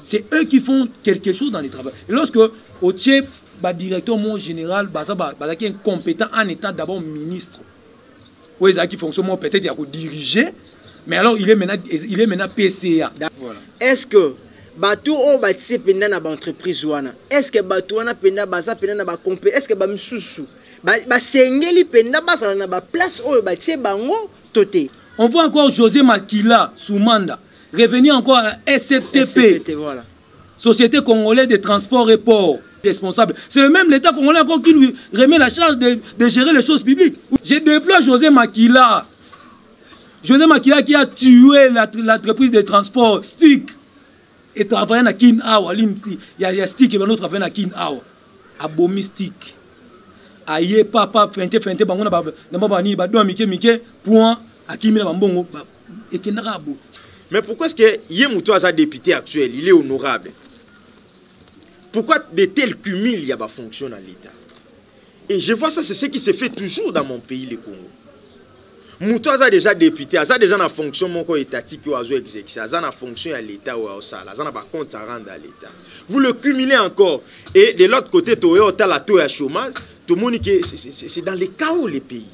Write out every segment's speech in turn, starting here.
C'est eux qui font quelque chose dans les travaux. Et lorsque au Tchèque, le directeur mon général, qui est compétent en étant d'abord ministre, oui, qui fonctionne peut-être il diriger, mais alors il est maintenant PCA. Voilà. Est-ce que bateau au bâtisse pendant na entreprise wana, est-ce que bateau wana pendant baza pendant na ba compé, est-ce que ba msusu ba sengeli pendant baza na ba place au bâtisse bango toté. On voit encore José Makila Soumanda revenir encore à la SCTP, voilà. Société Congolaise de Transport et Port, responsable. C'est le même l'État congolais encore qui lui remet la charge de gérer les choses publiques. Je déplore José Makila. José Makila qui a tué l'entreprise de transport STIC et travaille à Kin Awa. Il y a STIC qui va nous travailler à Kin Awa. À Bomi STIC. Aïe, papa, fente, bango na bani, bado mike, point, à Kimi na bambongo, et Kenarabo. Mais pourquoi est-ce que Yemouto a député actuel, il est honorable? Pourquoi de tels cumuls y a pas fonction dans l'État? Et je vois ça, c'est ce qui se fait toujours dans mon pays, le Congo. Mouto a déjà député, a déjà na fonction mon étatique ou azo exécuté, a na fonction à l'État ou à ça, a na pas compte à rendre à l'État. Vous le cumulez encore et de l'autre côté Toyo ta la taux à chômage, tout le monde qui c'est dans les chaos les pays.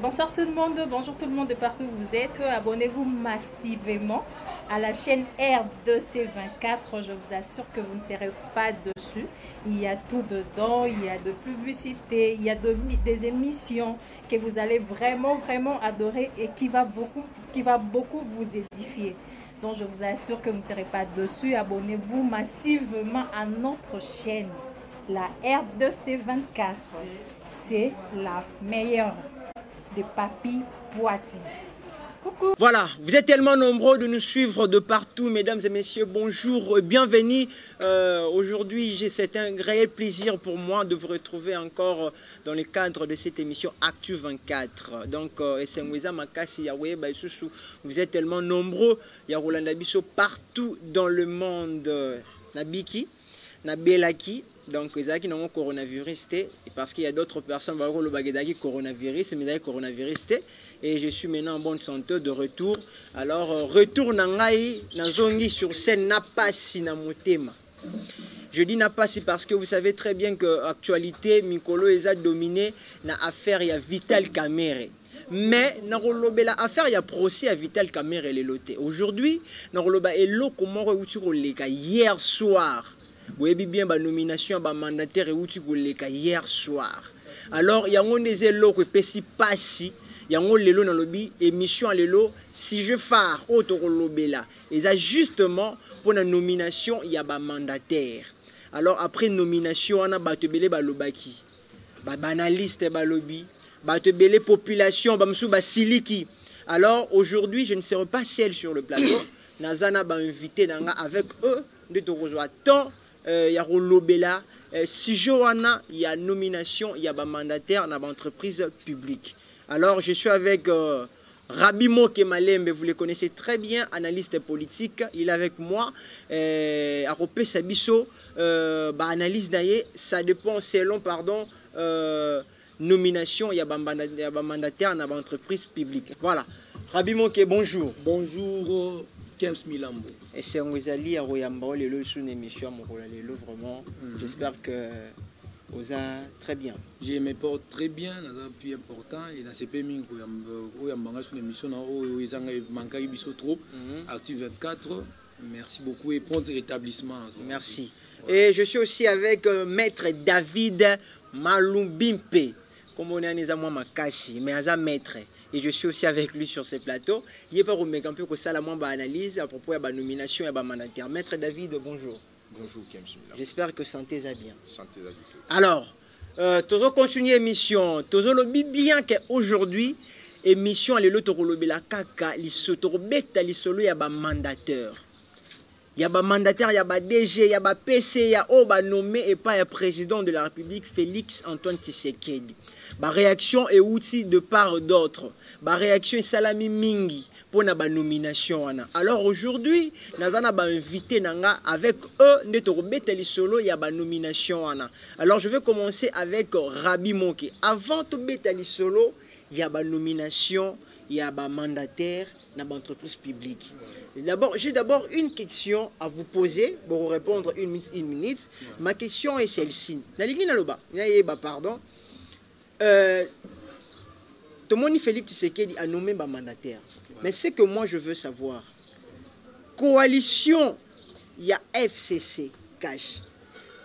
Bonsoir tout le monde, bonjour tout le monde de partout où vous êtes. Abonnez-vous massivement à la chaîne RDC24. Je vous assure que vous ne serez pas dessus. Il y a tout dedans, il y a de publicité, il y a des émissions que vous allez vraiment adorer et qui va beaucoup vous édifier. Donc je vous assure que vous ne serez pas dessus. Abonnez-vous massivement à notre chaîne, la RDC24. C'est la meilleure de Papi Poiti. Coucou. Voilà, vous êtes tellement nombreux de nous suivre de partout, mesdames et messieurs, bonjour, bienvenue. Aujourd'hui, c'est un réel plaisir pour moi de vous retrouver encore dans le cadre de cette émission Actu 24. Donc, vous êtes tellement nombreux, il y a Rolanda Bisso partout dans le monde. Nabiki, Nabelaki. Donc, ils ont coronavirus parce qu'il y a d'autres personnes qui ont le coronavirus, mais coronavirus. Et je suis maintenant en bonne santé de retour. Alors, retour nangai nazongi sur scène n'a pas si na motema. Je dis n'a pas si parce que vous savez très bien que l'actualité, Mikolo est dominé na affaire ya Vital Kamerhe. Mais na affaire ya procès à Vital Kamerhe les loté. Aujourd'hui, na roloba elo comment réussir hier soir. Vous avez bien la nomination de mandataire hier soir. Alors, il y a des élos qui ne pas si. Il y a des émissions à l'élo. Si je phare, autre là. Et ça, justement, pour la nomination, il y a un mandataire. Alors, après nomination, on a batebele balobaki. Banaliste balobi. Batebele population, bamsou basiliki. Alors, aujourd'hui, je ne serai pas seul sur le plateau. Nazana ba invité avec eux. De te rejoindre tant. Il y a Rolobela, si Johanna, il y a nomination, il y a un mandataire dans l'entreprise publique. Alors je suis avec Rabimo Kemalembe, vous le connaissez très bien, analyste politique. Il est avec moi. À Ropé Sabiso, analyse d'ailleurs, ça dépend selon, nomination, il y a un mandataire dans l'entreprise publique. Voilà. Rabimo Ke, bonjour. Bonjour. Milambo. Et c'est un Wizali à Royambo, les lois sous une émission, vraiment. J'espère que vous êtes très bien. Je me porte très bien, c'est plus important. Et dans ces pays, Royambo sous une émission, ils ont manqué trop. Actu 24, merci beaucoup et prompt rétablissement. Merci. Et je suis aussi avec Maître David Malumbimpe. Comme on est à moi, Makashi, mais à Maître. Et je suis aussi avec lui sur ce plateau. Il est pas au mec un peu que ça, la moins analyse à propos de la nomination et de la mandataire. Maître David, bonjour. Bonjour, Kems. J'espère que santé est bien. Santé est bien. Alors, toujours continuer l'émission. Toujours le bien qu'aujourd'hui, émission à l'autre la kaka, l'isotobeta, l'isolo, il y a un mandateur. Il y a un mandataire, il y a un DG, il y a un PC, il y a un nommé et pas un président de la République, Félix Antoine Tshisekedi. Ma réaction est outil de part d'autre. Ma réaction est salami mingi. pour na ba nomination wana. Alors aujourd'hui, nazana ba invité nanga avec eux neto beteli solo ya ba nomination wana. Alors je vais commencer avec Rabi Monke. Avant to beteli solo, il y a ba nomination, il y a ba mandataire dans l'entreprise publique. D'abord, j'ai d'abord une question à vous poser pour vous répondre une minute. Ma question est celle-ci. Pardon. Tomoni Félix Tshisekedi a nommé un mandataire. Mais ce que moi je veux savoir, coalition, il y a FCC, cash.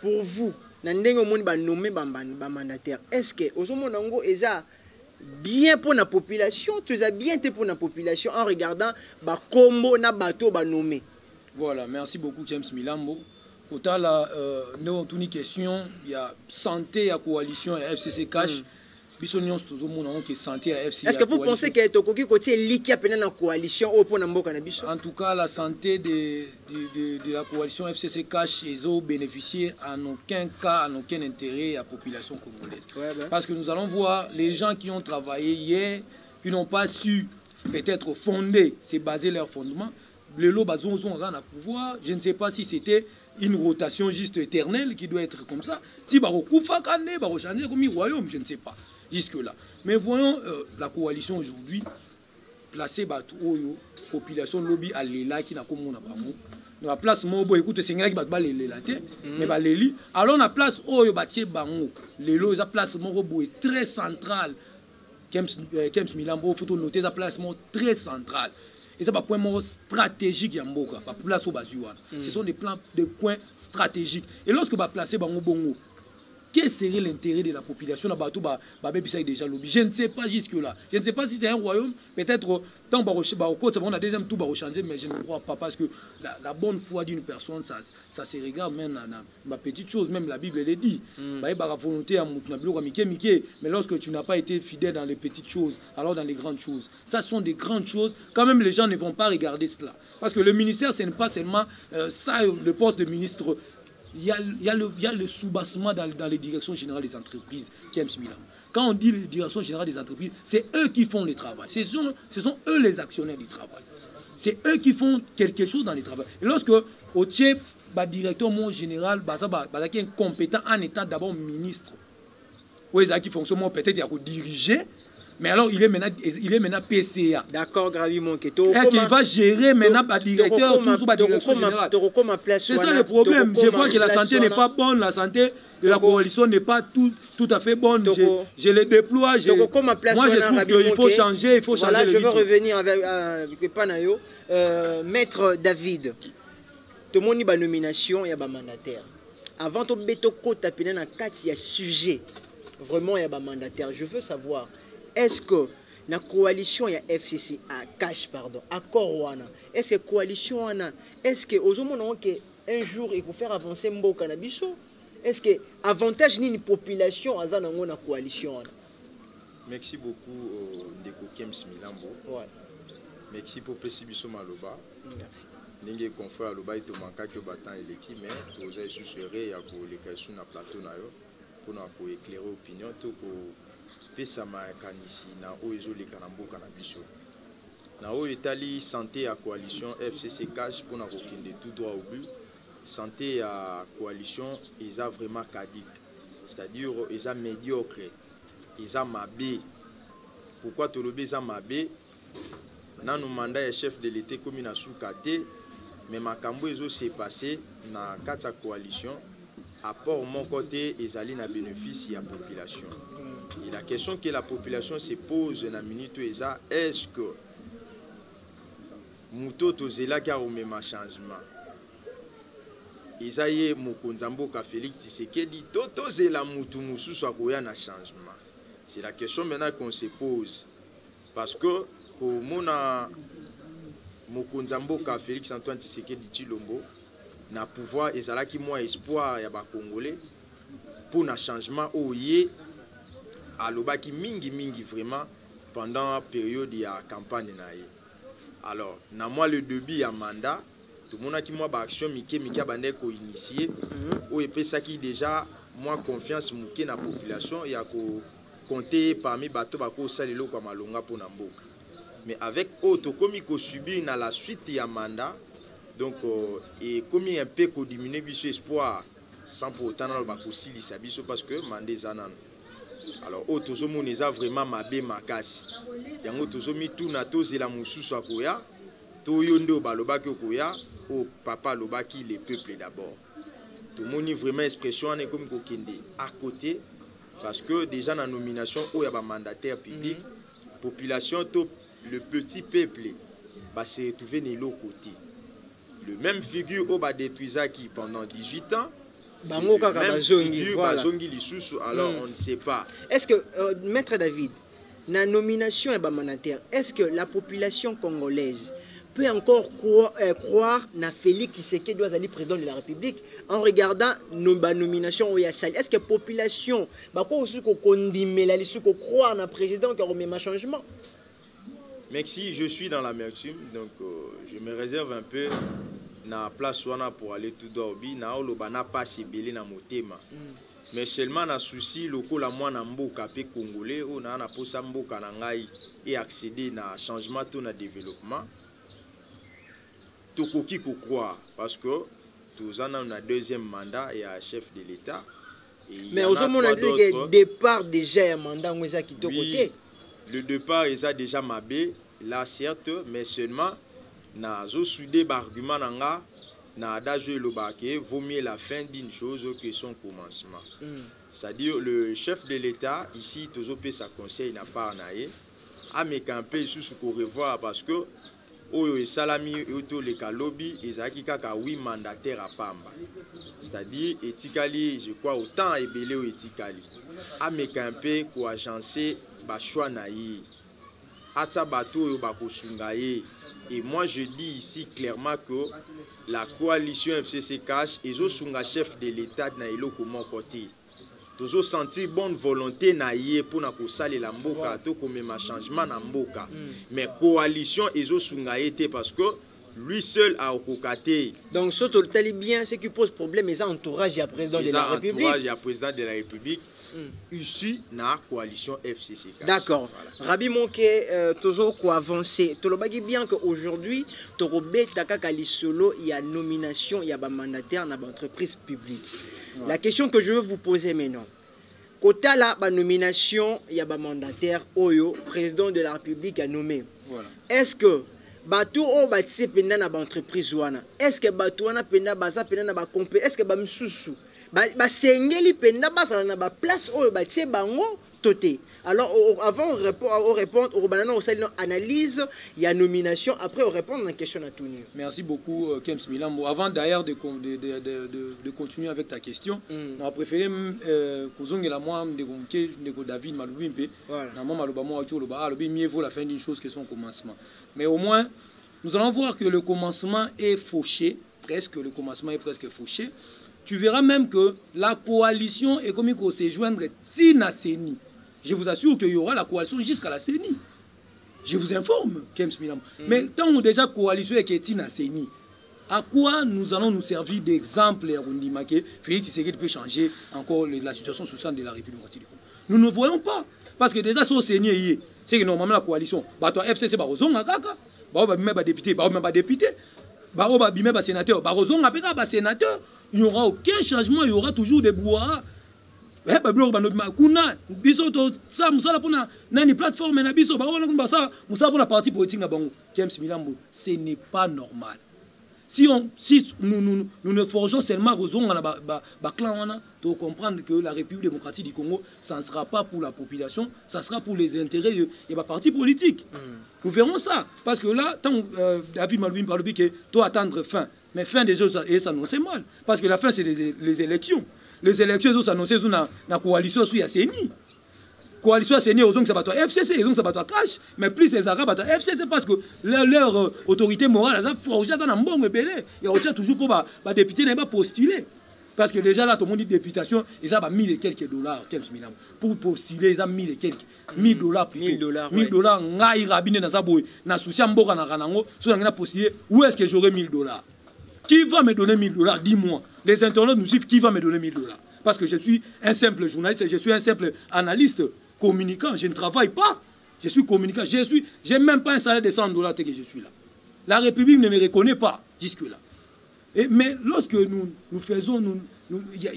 Pour vous, nommé un mandataire. Est-ce que Ozomonango est bien pour la population, tu as bien été pour la population en regardant ba combo na bateau ba nommé. Voilà, merci beaucoup James Milambo. Pour la une question, il y a santé à coalition et FCC cash. Est-ce que vous pensez que Tokoki côté liki a peine la coalition au pour Namboka na biso? En tout cas, la santé de la coalition FCC cash ils ont bénéficié en aucun cas, en aucun intérêt à la population congolaise. Ouais, ben. Parce que nous allons voir les gens qui ont travaillé hier, qui n'ont pas su peut-être fonder, c'est baser leur fondement. Le lot bazon à pouvoir, je ne sais pas si c'était une rotation juste éternelle qui doit être comme ça. Si Barokoufa Kane, Barochané comme royaume, je ne sais pas. Jusque-là. Mais voyons la coalition aujourd'hui placer Batoyo, population lobby à l'Éla qui n'a comme on a pas mot. Nous la place Mobo, écoute, c'est un qui bat les latés, mais bah les alors on a place Oyo Batie Bango. Les lots, la place Morobo est très centrale. Kems Milambo, il faut noter la place très centrale. Et ça, c'est un point stratégique Yamboka, la place au Bazuan. Ce sont des plans, des points stratégiques. Et lorsque vous placez Bango Bongo, quel serait l'intérêt de la population là-bas déjà lobby? Je ne sais pas jusque-là. Je ne sais pas si c'est un royaume. Peut-être, tant que on a deuxième tour, on va changer, mais je ne crois pas. Parce que la bonne foi d'une personne, ça se regarde même dans ma petite chose. Même la Bible, elle est dit. Mais lorsque tu n'as pas été fidèle dans les petites choses, alors dans les grandes choses. Ça sont des grandes choses. Quand même, les gens ne vont pas regarder cela. Parce que le ministère, ce n'est pas seulement ça, le poste de ministre. Il y a le sous-bassement dans les directions générales des entreprises, James Milam. Quand on dit les directions générales des entreprises, c'est eux qui font le travail. Ce sont eux les actionnaires du travail. C'est eux qui font quelque chose dans le travail. Et lorsque au chef, le directeur général, qui est compétent en étant d'abord ministre, qui fonctionne peut-être il diriger. Mais alors, il est maintenant PCA. D'accord, gravement. Est-ce qu'il va gérer maintenant le directeur, tout la direction générale? C'est ça le problème. Je vois que la santé n'est pas bonne, la santé de la coalition n'est pas tout à fait bonne. Je le déploie. Moi, je trouve qu'il faut changer, voilà, je veux revenir avec Panayo. Maître David, tout le monde a une nomination, il y a un mandataire. Avant de mettre il y a un sujet. Vraiment, il y a un mandataire. Je veux savoir. Est-ce que la coalition ya FCC a cash pardon accord wana est-ce que coalition wana est-ce que ozomona que un jour il faut faire avancer mboka na biso est-ce que avantage ni population azana ngona coalition wana? Merci beaucoup Ndeko Kems Milambo. Ouais. Merci pour pesi biso maloba. Merci. Ninge confrère aloba ito manka ke batan eleki mais toza sussuré ya ko lekation na plateau na yo pour na ko éclairer opinion to ko pesama kanisi na oezo le kanamboka na biso na o etali santé à coalition FCC cash pour na kokende tout droit au but. Santé à coalition ils a vraiment caduque, c'est-à-dire ils a médiocre, ils a mabé. Pourquoi tolobe ils a mabé? Dans nos mandats chef de l'État comme na soukate mais makambo ezo s'est passé na kata coalition apport mon côté ils allaient na bénéfice à population. Et la question que la population se pose dans la minute est-ce que Mouto Tozela qui a eu même changement? Isaïe Mokonzamboka Félix Tshisekedi Tozela Moutou Moussou soit un changement. C'est la question maintenant qu'on se pose. Parce que pour mon Mokonzamboka Félix Antoine Tshisekedi Tshilombo na pouvoir ezala qui moi espoir ya ba Congolais pour un changement au yé alobaki mingi vraiment pendant la période de la campagne naïe. Alors, na moi le début à mandat, tout le monde a qui moi action mike bande ko initier ou et ça qui déjà moi confiance mouké na population et à compter parmi bateau bako salelo kwa malonga pour namboka. mais avec autre comme il subit dans la suite il y a mandat donc et comme il un peu qu'on diminue biso espoir sans pour autant dans le bakosi biso parce que mandé zanan alors autre zomo neza vraiment mabe makasi yango tozomi tout na tozela mususu akoya to yondo balobaki okoya o papa lobaki les peuples d'abord tout le monde vraiment expression est comme kokende à côté parce que déjà dans la nomination où il y a un mandataire public population tout le petit peuple va se retrouver de l'autre côté le même figure au bas détruisa qui pendant 18 ans même figure bazongi lisusu alors on ne sait pas est-ce que maître David na nomination et mandataire est-ce que la population congolaise peut encore croire na Félix Tshisekedi doit aller président de la République en regardant nos nominations où il y a ça. Est-ce que la population va croire na président qui a remis un changement? Merci, je suis dans l'amertume, donc je me réserve un peu na place pour aller tout d'orbi na olobana pas si belé na motema. Mais seulement na souci loko la moi na mboka pe congolais on a na posa mboka na ngai et accéder na changement tout na développement. Tokoki ko croire parce que tous en a un deuxième mandat et un chef de l'État. Mais aux hommes on a dit que départ déjà un mandat où ça qui te côté. Le départ est déjà mabé là certes mais seulement na zo soudé argument nanga na adage le baké vaut mieux la fin d'une chose que son commencement. C'est-à-dire le chef de l'État ici tozo pe sa conseil n'a pas naé a me camper sous ko revoir parce que oyo salami oto le kalobi ezaki kaka 8 mandataires à Pamba. C'est-à-dire etikali je crois autant ebelé o etikali. A me camper ko agencer ba choix naï. Ata bato yo ba ko sungaye. Et moi je dis ici clairement que la coalition FCC cache et zo sunga chef de l'État na eloko mon côté. Tozo sentir bonne volonté na yé pour na ko sale la mboka to ko mema changement na mboka. Mais coalition ezo sunga été parce que lui seul a okokate. Donc ce total bien ce qui pose problème les entourage à président de la République. Entourage à président de la République. Ici na coalition FCC. D'accord. Voilà. Rabi Monke tozo ko avancer. To lobaki bien que aujourd'hui to robeta kaka lisolo il y a nomination, il y a ba mandataire na ba entreprise publique. Ouais. La question que je veux vous poser maintenant. Kota la ba nomination, il y a ba mandataire Oyo, président de la République a nommé. Voilà. Est-ce que bato o batise penda na ba entreprise wana? Est-ce que bato wana penda baza penda na ba compé? Est-ce que ba msusu ba sengeli penda baza na ba place oyo batise bango toté? Alors avant on répond au banana on salle analyse, il y a nomination après on répond à la question à tout. Merci beaucoup Kems Milambo. Avant d'ailleurs de continuer avec ta question, on a préféré que la moi de David Malouimpe, mieux vaut la fin d'une chose que son commencement. Mais au moins nous allons voir que le commencement est fauché, presque le commencement est presque fauché. Tu verras même que la coalition économique au se joindre Tina Seni. Je vous assure qu'il y aura la coalition jusqu'à la CENI. Je vous informe, Kems Milam. Mais tant qu'on déjà coalition avec Tina Seni, à quoi nous allons nous servir d'exemple que Félix Tshisekedi peut changer encore la situation sociale de la République démocratique du Congo? Nous ne voyons pas. Parce que déjà, sur CENI, c'est que normalement la coalition, FCC, député, sénateur, il n'y aura aucun changement, il y aura toujours des brouhahas. Ce n'est pas normal. Si nous ne forgeons seulement pour comprendre que la République démocratique du Congo, ça ne sera pas pour la population, ça sera pour les intérêts de partis politiques. Nous verrons ça. Parce que là, tant David Malouim parle que tu attendre fin. Mais fin des jeux, ça annonce mal. Parce que la fin, c'est les élections. Les élections sont annoncées dans la coalition sous Yasseni. Coalition Yasseni, ils ont ça va FCC, ils ont ça va Cash, mais plus les Arabes va FCC parce que leur autorité morale, ça forge dans un bon rebelle. Et on tient toujours pour les députés n'aient pas postulé. Parce que déjà là, tout le monde dit députation, ils ont 1000 et quelques dollars. Pour postuler, ils ont 1000 et quelques. 1000 dollars plutôt. 1000 dollars. 1000 dollars, ngaï rabine dans sa bouille. Na souci mboka na ranango, so na postuler, où est-ce que j'aurai 1000 dollars? Qui va me donner 1000 dollars? Dis-moi. Les internautes nous suivent, qui va me donner 1000 dollars? Parce que je suis un simple journaliste, je suis un simple analyste, communicant, je ne travaille pas. Je suis communicant. J'ai même pas un salaire de 100 $ que je suis là. La République ne me reconnaît pas jusque-là. Mais lorsque nous faisons, il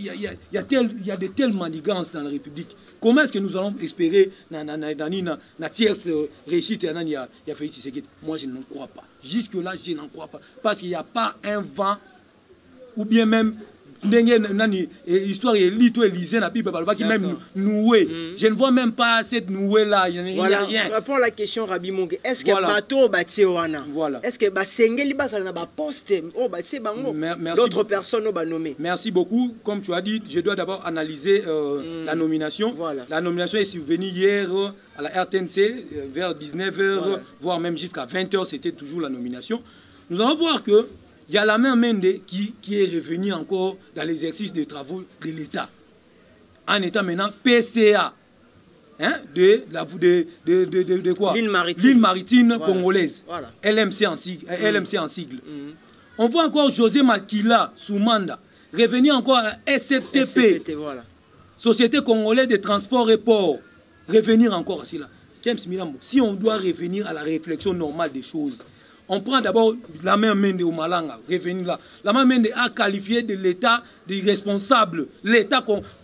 y a de telles manigances dans la République. Comment est-ce que nous allons espérer la tierce réussite? Moi, je n'en crois pas. Jusque-là, je n'en crois pas. Parce qu'il n'y a pas un vent, ou bien même l'histoire est lito Élysée, la Bible qui même nouée. Je ne vois même pas cette nouée-là. Il n'y a rien. Rapport à la question, Rabbi Monge, est-ce que bateau bâti wana? Est-ce que Basengeli Basal n'a pas posté? Oh, bâti bango. D'autres personnes ont nommé. Merci beaucoup. Comme tu as dit, je dois d'abord analyser la nomination. La nomination est survenue hier à la RTNC vers 19h, voire même jusqu'à 20h, c'était toujours la nomination. Nous allons voir que il y a la même Mende qui est revenu encore dans l'exercice des travaux de l'État. En état maintenant PCA, hein, de quoi? L'île maritime congolaise. Voilà. LMC en sigle. On voit encore José Makila Soumanda revenir encore à la SCTP, voilà. Société congolaise de transport et port, revenir encore à cela. James Milambo, si on doit revenir à la réflexion normale des choses, on prend d'abord la main Mende au Malanga, revenir là. La main Mende a qualifié de l'État d'irresponsable.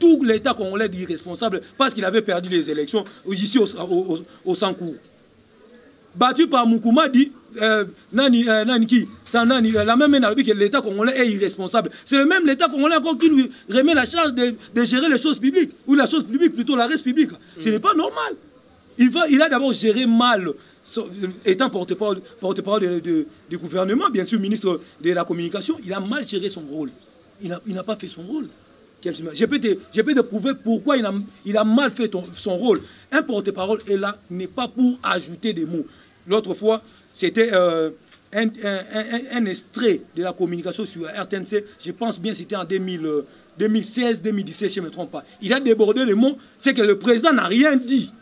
Tout l'État congolais d'irresponsable parce qu'il avait perdu les élections ici au Sankour. Battu par Moukouma dit, la même Mende a dit que l'État congolais est irresponsable. C'est le même l'État congolais encore qui lui remet la charge de gérer les choses publiques, ou la chose publique, plutôt la res publique. Ce n'est pas normal. Il a d'abord géré mal. Étant porte-parole du gouvernement, bien sûr, ministre de la communication, il a mal géré son rôle. Il n'a pas fait son rôle. Je peux te prouver pourquoi il a mal fait son rôle. Un porte-parole est là, n'est pas pour ajouter des mots. L'autre fois, c'était un extrait de la communication sur la RTNC. Je pense bien que c'était en 2016-2017, je ne me trompe pas. Il a débordé les mots, c'est que le président n'a rien dit.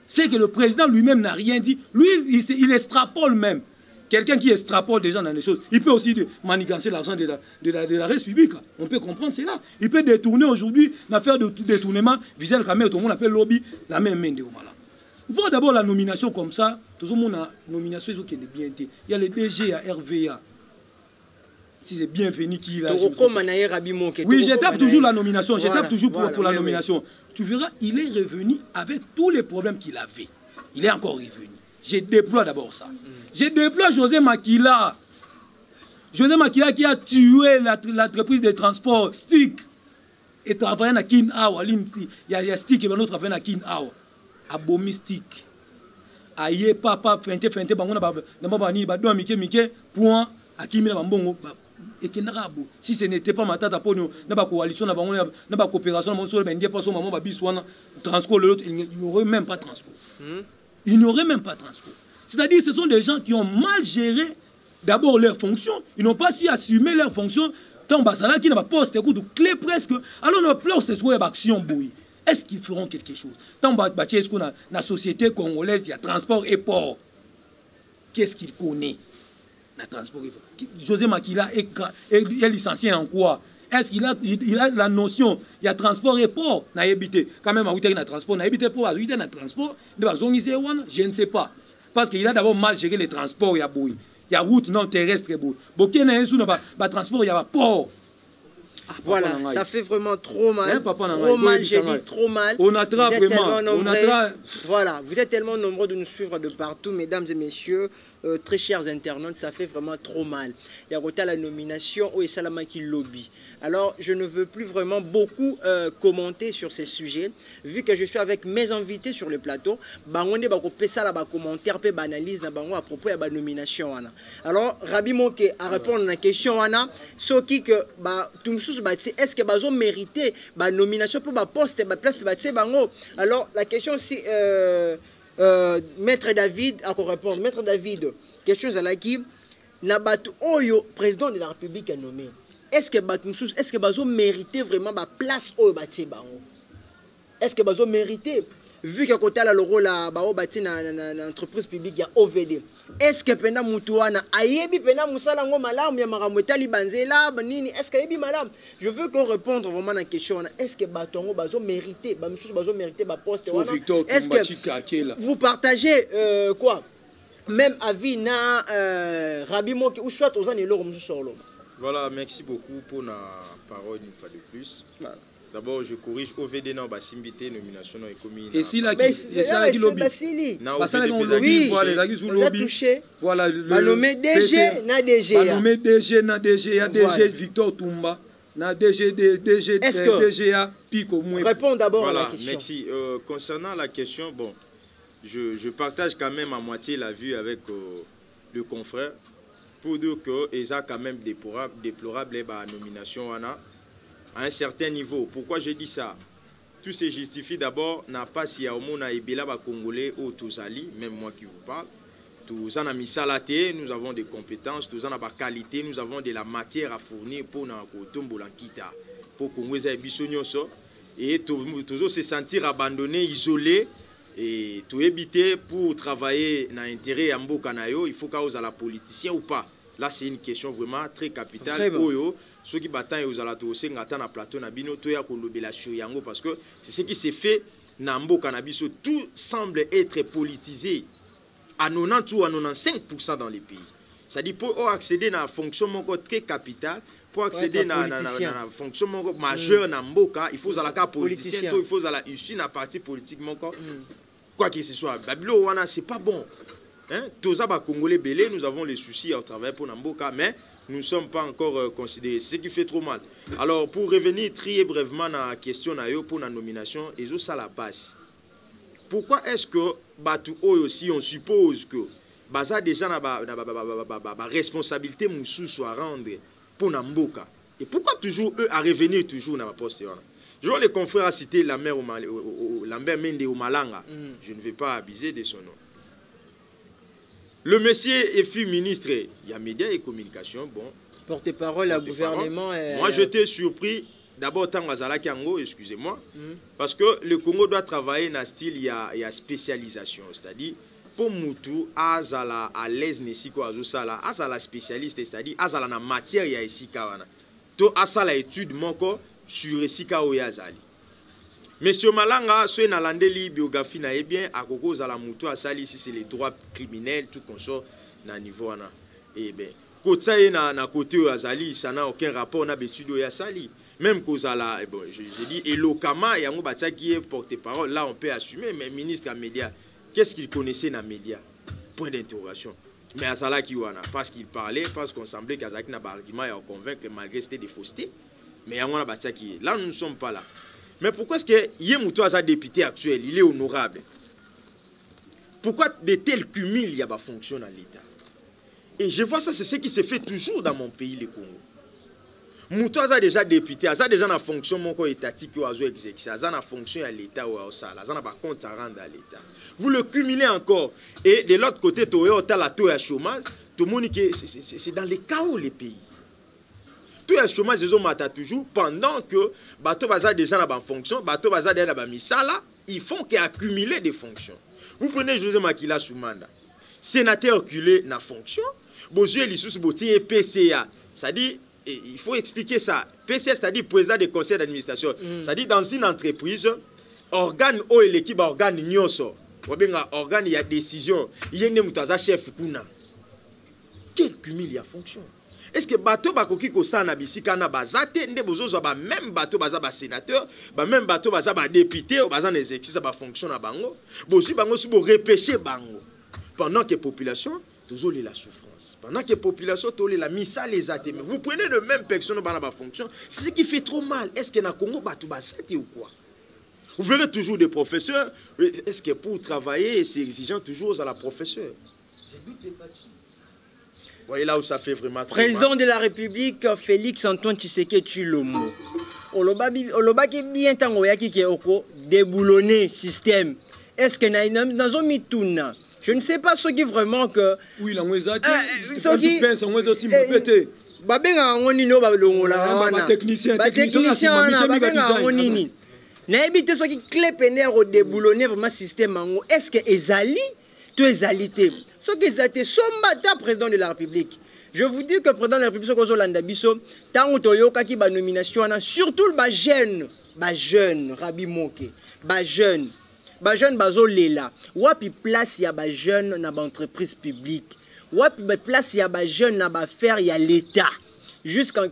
C'est que le président lui-même n'a rien dit. Lui, il extrapole même. Quelqu'un qui extrapole déjà dans les choses, il peut aussi manigancer l'argent de la République. On peut comprendre cela. Il peut détourner aujourd'hui l'affaire de détournement vis-à-vis de tout le monde appelle lobby, la même main de Omala. Voir d'abord la nomination comme ça, tout le monde a nomination qui est bien été. Il y a le DG à RVA. Si c'est bienvenu qui l'a. Oui, je tape toujours la nomination. Je tape toujours pour la nomination. Tu verras, il est revenu avec tous les problèmes qu'il avait. Il est encore revenu. Je déploie d'abord ça. Je déploie José Makila. José Makila qui a tué l'entreprise de transport STIC. Et travaille à Kin Awa. Il y a STIC et l'autre travaille à Kin Awa. Abomi STIC. Aïe, papa, fente, bango na babani, badou mike, point, akimi na bambongo. Si ce n'était pas ma tata pour nous, na coalition, na coopération, il n'y aurait même pas de transco. Il n'y aurait même pas de transco. C'est-à-dire que ce sont des gens qui ont mal géré d'abord leurs fonctions. Ils n'ont pas su assumer leurs fonctions. Tant que qui n'a pas posté clé presque. Alors on a plus de action bouillie. Est-ce qu'ils feront quelque chose? Tant que la société congolaise, il y a transport et port. Qu'est-ce qu'il connaît? La transport et port. José Makila est licencié en quoi? Est-ce qu'il a la notion? Il y a transport et port. Quand même, il y a transport. Il y a transport. Je ne sais pas. Parce qu'il a d'abord mal géré les transports. Il y a route non terrestre. Il y a transport, il y a port. Voilà, ça fait vraiment trop mal. Trop mal, j'ai dit trop mal. On attrape vraiment. Voilà, vous êtes tellement nombreux de nous suivre de partout, mesdames et messieurs, très chers internautes, ça fait vraiment trop mal. Il y a la nomination au Salama qui lobby. Alors, je ne veux plus vraiment beaucoup commenter sur ces sujets, vu que je suis avec mes invités sur le plateau. Bangonde bako pesa la ba commentaire pe banalise na bango à propos de la nomination wana. Alors, Rabbi Monke a répondre à la question wana, ce qui que ba tumsus ba est-ce que bazo mérité ba nomination pour ba poste ba place ba bango. Alors, la question si Maître David a répondre. Maître David, question à la qui na batu oyo président de la République a nommé. Est-ce que Bazo méritait vraiment ma place au bâti bango? Est-ce que Bazo méritait, vu qu'à côté la l'euro la bao bâti na entreprise publique il y a OVD. est-ce que penda mutu wana ayebi penda musala ngo malamu ya makambo etali banzela nini est-ce que ayebi malamu? Je veux qu'on réponde vraiment à la question, est-ce que batongo bazo mériter ba monsieur bazo mériter ba poste wana? Est-ce que vous partagez quoi même avis na Rabi Moki ou soit aux années loro solo? Voilà, merci beaucoup pour la parole une fois de plus. Voilà. D'abord, je corrige OVD dans Basimbité, nomination dans les communes. Et si la qui est lobby. Oui, voilà, voilà, le nommé DG, na DG. Le nommé DG, na DG, il y a DG Victor Toumba, na DG, DGA, Pico Moué. Réponds d'abord à la voilà, question. Merci. Concernant la question, bon, je partage quand même à moitié la vue avec le confrère pour dire que il y a quand même déplorable la nomination à un certain niveau. Pourquoi je dis ça? Tout se justifie d'abord, n'a pas si à Omona Ebela Congolais ou Touzali, même moi qui vous parle. Tous en a mis salaté, nous avons des compétences, tous en a par qualité, nous avons de la matière à fournir pour nous pour Congolais Bissonioso et toujours se sentir abandonné, isolé et tout éviter pour travailler dans l'intérêt à Mbokanayo, il faut qu'on ait la politicien ou pas. Là, c'est une question vraiment très capitale. Très bon. Ceux qui battent aux alatosé ngata plateau na bino to ya kolobela yango parce que c'est ce qui s'est fait na mboka na biso. Tout semble être politisé à 90 ou à 95% dans les pays. C'est-à-dire pour accéder à la fonction très capitale, pour accéder à la fonction majeure na mboka, il faut la politicien, il faut la issue na parti politique quoi que ce soit. Babilo wana c'est pas bon. Hein? Tous les Congolais belés, nous avons les soucis à travailler pour Namboka, mais nous ne sommes pas encore considérés, ce qui fait trop mal. Alors, pour revenir très brièvement à la question pour la nomination, et ça la passe. Pourquoi est-ce que Batu aussi, on suppose que Baza déjà na responsabilité moussou soit rendre pour Namboka? Et pourquoi toujours eux à revenir toujours dans la poste? Je vois les confrères à citer Lambert Mende au Malanga. Je ne vais pas abuser de son nom. Le monsieur est fut ministre, il y a médias et communication, bon. Porte-parole à gouvernement. Moi, j'étais surpris, d'abord, excusez-moi, parce que le Congo doit travailler dans un style, il y a spécialisation, c'est-à-dire, pour Moutou, Azala à l'aise, Azala spécialiste, c'est-à-dire, Azala na matière, il y a ici, to Azala étude, moko, sur Sika Oyazali. Monsieur Malanga, ce n'a landeli biographie na bien à Koko Zala Moutou à Sali si c'est les droits criminels tout consort na niveau ana. Eh ben côté na côté Azali ça n'a aucun rapport na betudo ya Sali. Même Kozala bon je dis Elokama et Yango Batia qui est porte-parole là on peut assumer mais ministre à médias qu'est-ce qu'il connaissait na médias? Point d'interrogation. Mais Azala qui wana parce qu'il parlait parce qu'on semblait qu'Azaki n'a pas argument et à convaincre malgré c'était des faussetés. Mais Yango Batia qui là nous ne sommes pas là. Mais pourquoi est-ce que Yemoutou a député actuel, il est honorable? Pourquoi de tels cumuls il y a pas fonction dans l'État? Et je vois ça, c'est ce qui se fait toujours dans mon pays, le Congo. Moutou a déjà député, a déjà une fonction étatique ou exécutif, a une fonction à l'État ou à ça, a pas compte à rendre à l'État. Vous le cumulez encore. Et de l'autre côté, tu as la taux à chômage, tout le monde c'est dans les chaos les pays. Tout le chômage ils ont toujours pendant que bateau bazar déjà dans la fonction, bateau bazar déjà dans la misala, ils font qu'accumuler des fonctions. Vous prenez José Makila Soumanda, sénateur reculé na fonction, Bozué Lissous Botier PCA, c'est-à-dire il faut expliquer ça. PCA c'est-à-dire président du conseil d'administration, c'est-à-dire dans une entreprise, organe ou l'équipe organe nyonso, ou bien organe il y a décision, il y a une chef kuna. Quel cumul il y a fonction? Est-ce que bateau bakoki ko sana bisika na bazate nde bozozo ba même bateau baza ba sénateur ba même bateau baza ba député ou baza exercice ba fonction na bango bozu bango si bo repêcher bango pendant que population toujours la souffrance pendant que population tolé la misa les athées vous prenez le même personne ba na ba fonction c'est ce qui fait trop mal. Est-ce que na Congo bateau bazate ou quoi? Vous verrez toujours des professeurs. Est-ce que pour travailler c'est exigeant toujours à la professeur? J'ai doute de ça. Voyez là où ça fait vraiment Président de la République Félix Antoine Tshisekedi Tshilombo. Oloba qui bien tango yaki ki oko déboulonner système. Est-ce que dans un mituna? Je ne sais pas ce qui vraiment que oui la mwezaki. Ce qui pense on aussi pété. Babenga ngoni no balongola wana. Technicien na babenga ngoni. Na ebité ce qui clé pener au déboulonner vraiment système ango. Est-ce que ezali to ezalité? Ce qui est Sombata, président de la République. Je vous dis que le président de la République, ce que tant que la nomination, surtout le jeune, Rabi Moke, jeune, bazo lela. Wapi place ya jeune na entreprise publique. Wapi place ya jeune na affaire ya l'État. Jusqu'à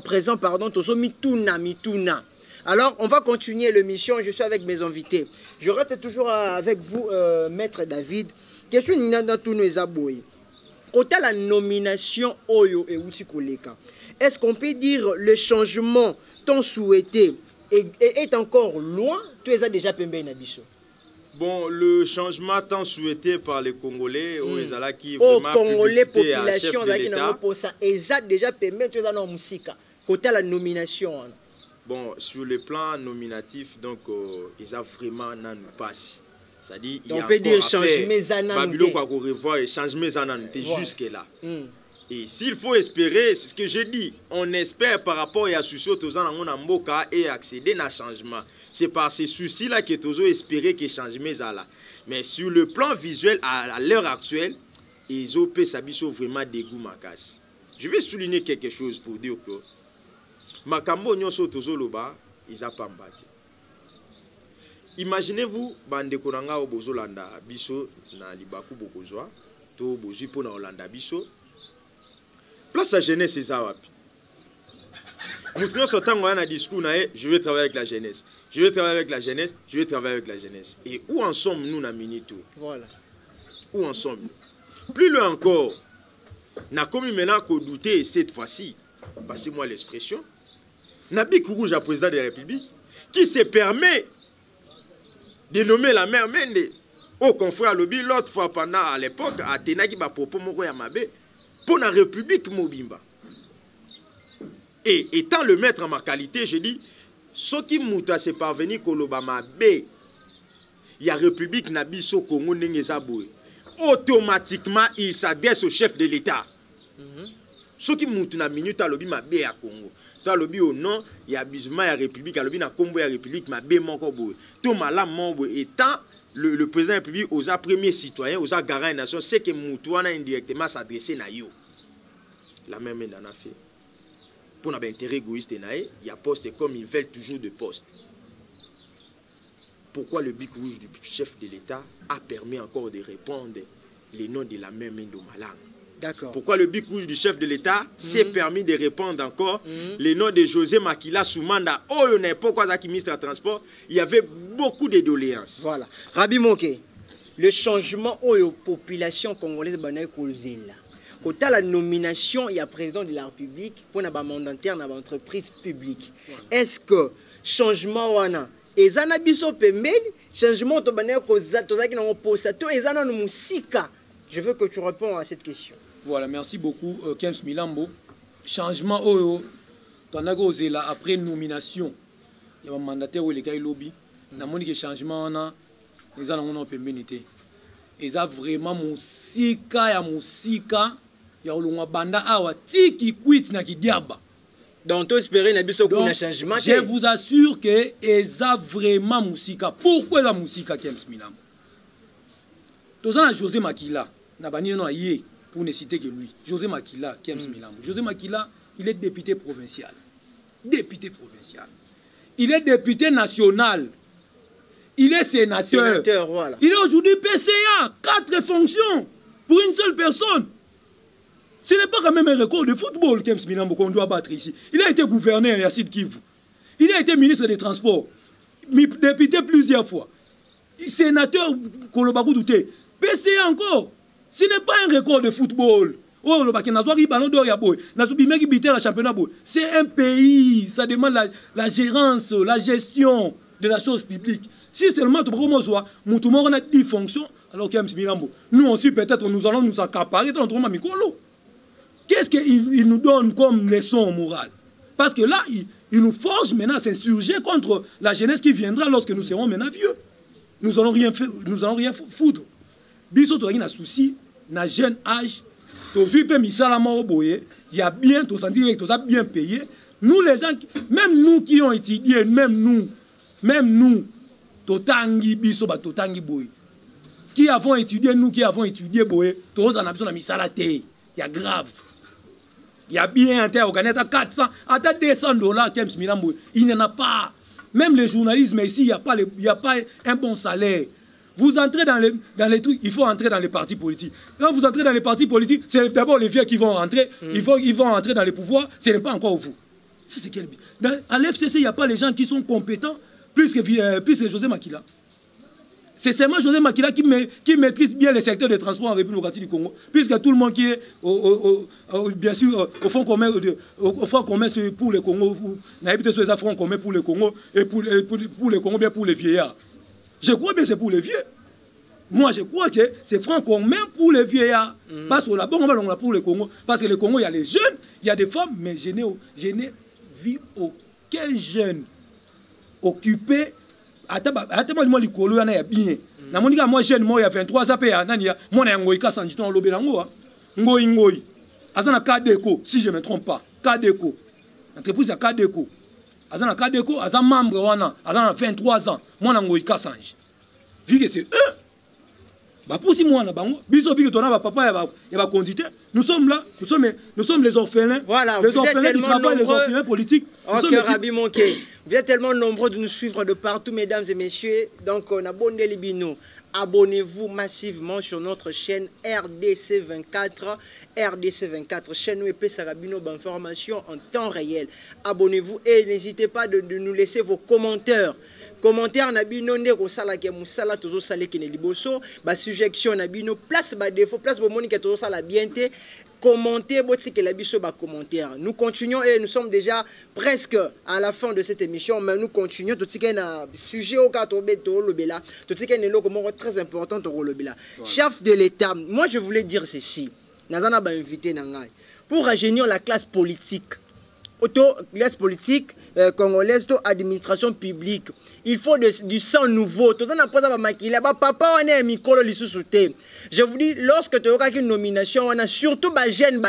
présent, pardon, tozo mituna. Alors, on va continuer l'émission. Je suis avec mes invités. Je reste toujours avec vous, Maître David. Question nina tuno ezaboy. Quant à la nomination Oyo et Uti Koleka, est-ce qu'on peut dire le changement tant souhaité est encore loin? Tu es déjà pembé Nabiso. Bon, le changement tant souhaité par les Congolais, qui vraiment Congolais population qui déjà pembé tu es dans musique. Quant à la nomination. Bon, sur le plan nominatif, donc ils ont vraiment n'en passe. C'est-à-dire il y a on peut dire changer mes Babylone quoi revoir et changer mes anantés jusque là. Et s'il faut espérer, c'est ce que j'ai dit, on espère par rapport à ce souci aux en Mboka et accéder à changement. C'est par ces soucis là que tous espérer que change mes là. Mais sur le plan visuel à l'heure actuelle, ils ont vraiment dégoût makas. Je vais souligner quelque chose pour dire que Makambo nyonso tozoloba ils a pas mbatté. Imaginez-vous bande konanga obozolanda biso na libaku bokozwa to bozui pona Olanda biso. Place à jeunesse eza wapi? Moutinho sotango na discours na je vais travailler avec la jeunesse. Je vais travailler avec la jeunesse, je vais travailler avec la jeunesse. Et où en sommes-nous na minute? Voilà. Où en sommes-nous? Plus loin encore. Na commis maintenant qu'on douter cette fois-ci. Passez-moi l'expression. Nabi Kourouja, président de la République, qui se permet de nommer la mère Mende au confrère Lobby l'autre fois pendant à l'époque à Tenaki Bapopo Moko Yamabe pour la République Mobimba. Et étant le maître en ma qualité, je dis, ce qui mouta se parvenir Kolobama B, il y a République Nabiso Congo Nengezaboué. Automatiquement, il s'adresse au chef de l'État. Ce qui mouta na minute à Lobby ma B à Congo. Dans le au nom, il y a bisouman, il y a République, il y a le Combo, il y a République, ma bé manko boy. Tout malam membre étant le président de la République aux premiers citoyens, aux garants des nations, c'est que Moutouana indirectement s'adresser à yo. La même chose en a fait. Pour notre intérêt égoïste, il y a poste comme ils veulent toujours de poste. Pourquoi le bic rouge du chef de l'État a permis encore de répondre les noms de la même main de Malang? Pourquoi le bic rouge du chef de l'État s'est permis de répondre encore les noms de José Makila Soumanda? Oh, il n'y a pas quoi qui ministre de transport. Il y avait beaucoup de doléances. Voilà. Rabi Moke, le changement aux populations congolaises, quand à la nomination, il y a président de la République pour un mandataire dans l'entreprise publique. Est-ce que changement wana ezana biso pembeni changement to banaya ko tozaki na posa to ezana no musika? Je veux que tu réponds à cette question. Voilà, merci beaucoup, Kems Milambo. Changement, oh, là, après nomination, il y a un mandataire où les gars lobby. Dans mon changement, les gens ont pénalité. Ils ont vraiment musika, il y a un banda awa, tiki quit na ki diaba. Donc, tu espères un changement. Je vous assure que ils ont vraiment musika. Pourquoi la musika, Kems Milambo? Tous les José Makila. Pour ne citer que lui, José Makila, Kems Milambo. José Makila, il est député provincial. Député provincial. Il est député national. Il est sénateur. Voilà. Il est aujourd'hui PCA. 4 fonctions pour une seule personne. Ce n'est pas quand même un record de football, Kems Milambo, qu'on doit battre ici. Il a été gouverneur à Yacine Kivu. Il a été ministre des Transports. Député plusieurs fois. Sénateur, Kolobakou Douté. PCA encore. Ce n'est pas un record de football. Oh, le ballon d'or, c'est un pays. Ça demande la gérance, la gestion de la chose publique. Si seulement tu on a 10 fonctions, alors nous aussi peut-être nous allons nous accaparer dans notre Mikolo. Qu'est-ce qu'il nous donne comme leçon morale? Parce que là, il nous force maintenant à s'insurger contre la jeunesse qui viendra lorsque nous serons maintenant vieux. Nous allons rien foutre. Biso to un souci na jeune âge to zuipe misala moko boye il y a bien to sentir que to bien payé. Nous les gens même nous qui ont étudié même nous to tangi biso ba to tangi boye qui avons étudié, nous qui avons étudié, tous en besoin de misala. Il y a grave. Il y a bien interorganisé à 400, à 200 $, il n'y en a pas. Même les journalistes, mais ici, il n'y a pas un bon salaire. Vous entrez dans les trucs, il faut entrer dans les partis politiques. Quand vous entrez dans les partis politiques, c'est d'abord les vieux qui vont rentrer, ils vont entrer dans les pouvoirs, ce n'est pas encore vous. C'est quel... À l'FCC, il n'y a pas les gens qui sont compétents plus que José Makila. C'est seulement José Makila qui maîtrise bien les secteurs de transport en République démocratique du Congo, puisque tout le monde qui est, bien sûr, au fond commun pour le Congo, n'habite sur les fonds communs pour le Congo, et pour le Congo, bien pour les vieillards. Je crois bien que c'est pour les vieux. Moi, je crois que c'est franc commun pour les vieillards. Parce que là-bas, on va pour le Congo. Parce que le Congo, il y a les jeunes, il y a des femmes, mais je n'ai vu aucun jeune occupé. Attends, moi, les colos, il y a bien. Moi, jeune, moi, il y a 23 ans, moi, il y a un goïka sans jiton, l'obélango. Ngoï. Azana Kadeko, si je ne me trompe pas. Kadeko. L'entreprise à Kadeko. Azana Kadeko, Azana membre, Azana 23 ans. Moi, je suis Kassange. Vu que c'est eux, pour si moi, il va conduire. Nous sommes là, nous sommes les orphelins. Voilà, les orphelins du travail, les orphelins politiques. Ok, Rabbi Monké, vous êtes tellement nombreux de nous suivre de partout, mesdames et messieurs. Donc, on a abonné les binos. Abonnez-vous massivement sur notre chaîne RDC24. RDC24, chaîne où il peut s'arabiner d'informations en temps réel. Abonnez-vous et n'hésitez pas de nous laisser vos commentaires. Commentaire nabino ndeko sala ke musala tozo sale ke liboso ba suggestion nabino place ba défaut place bo moni ke tozo sala bien te commentez boti ke la biso ba commentaire. Nous continuons et nous sommes déjà presque à la fin de cette émission, mais nous continuons tout ce qui est un sujet au cas tombé to lobela tout ce qui est loko moko très important to lobela. Chef de l'État, moi je voulais dire ceci. Nazana ba invité na ngai pour rajeunir la classe politique. Classe politique congolaise, administration publique. Il faut du sang nouveau. Je vous dis, lorsque tu auras une nomination, on a surtout les jeunes,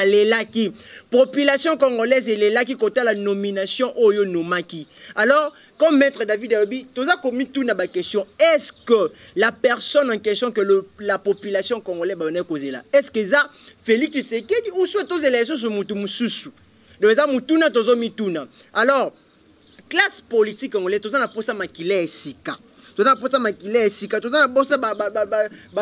qui population congolaise et les qui côté la nomination Oyo Nomaki. Alors, comme Maître David Aobi, tu as commis toute la question. Est-ce que la personne en question que la population congolaise va causer là, est-ce que ça Félix Tshisekedi ou soit tous les élections sur Moutoumoussou? Alors, classe politique congolaise, tout ça n'a pas ça maquillé sika. Tout ça n'a pas ça maquillé sika. Tout ça n'a pas ça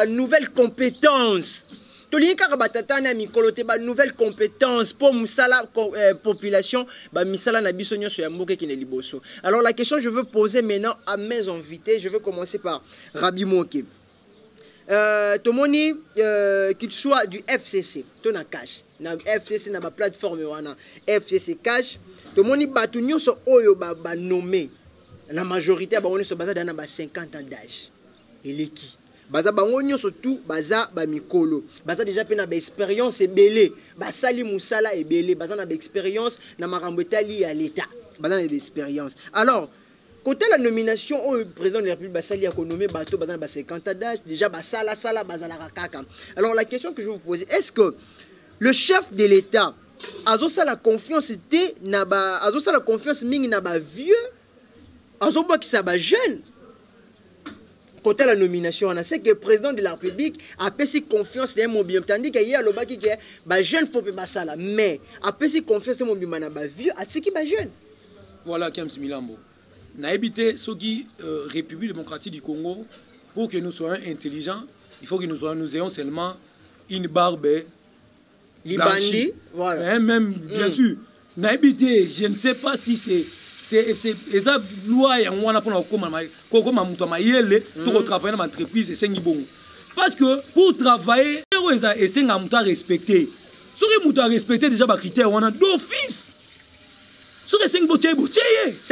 nouvelle compétence. Tout le monde a nouvelle compétence pour la population. Alors la question que je veux poser maintenant à mes invités, je veux commencer par Rabbi Monké. Tomoni, qu'il soit du FCC, ton a cash. Na FCC na ba plateforme wana FCC cash. Tomoni batu nyonso oyo ba nommé. La majorité ba on so baza dans ba 50 ans d'âge. Eleki. Baza bango nyonso tout baza ba mikolo. Baza déjà pe na ba expérience ebele. Ba sali musala ebele, baza na ba expérience na makambo etali ya l'état. Baza na ba expérience. Alors côté la nomination au président de la République, Bassali a nommé Bato Bazan 50 ans d'âge, déjà Bassala Sala Bazala Kaka. Alors la question que je vais vous poser, est-ce que le chef de l'État a la confiance a la confiance ming naba vieux, a qui s'aba jeune? Côté la nomination, on a sait que le président de la République a payé confiance dans mon bien, tandis qu'il y a le baki qui est jeune faut pas Bassala, mais a payé confiance dans mon bien naba vieux, a qui ba jeune. Voilà Kems Milambo. Na habité Sogi République démocratique du Congo, pour que nous soyons intelligents, il faut que nous ayons seulement une barbe blanchie. Voilà. Même bien sûr. Na habité, je ne sais pas si c'est esa loi ya wana pona comme mutumayele to travailler dans l'entreprise et sengi bongo. Parce que pour travailler, et senga mutu respecter. Ce que mutu respecter déjà ba critères wana d'office. C'est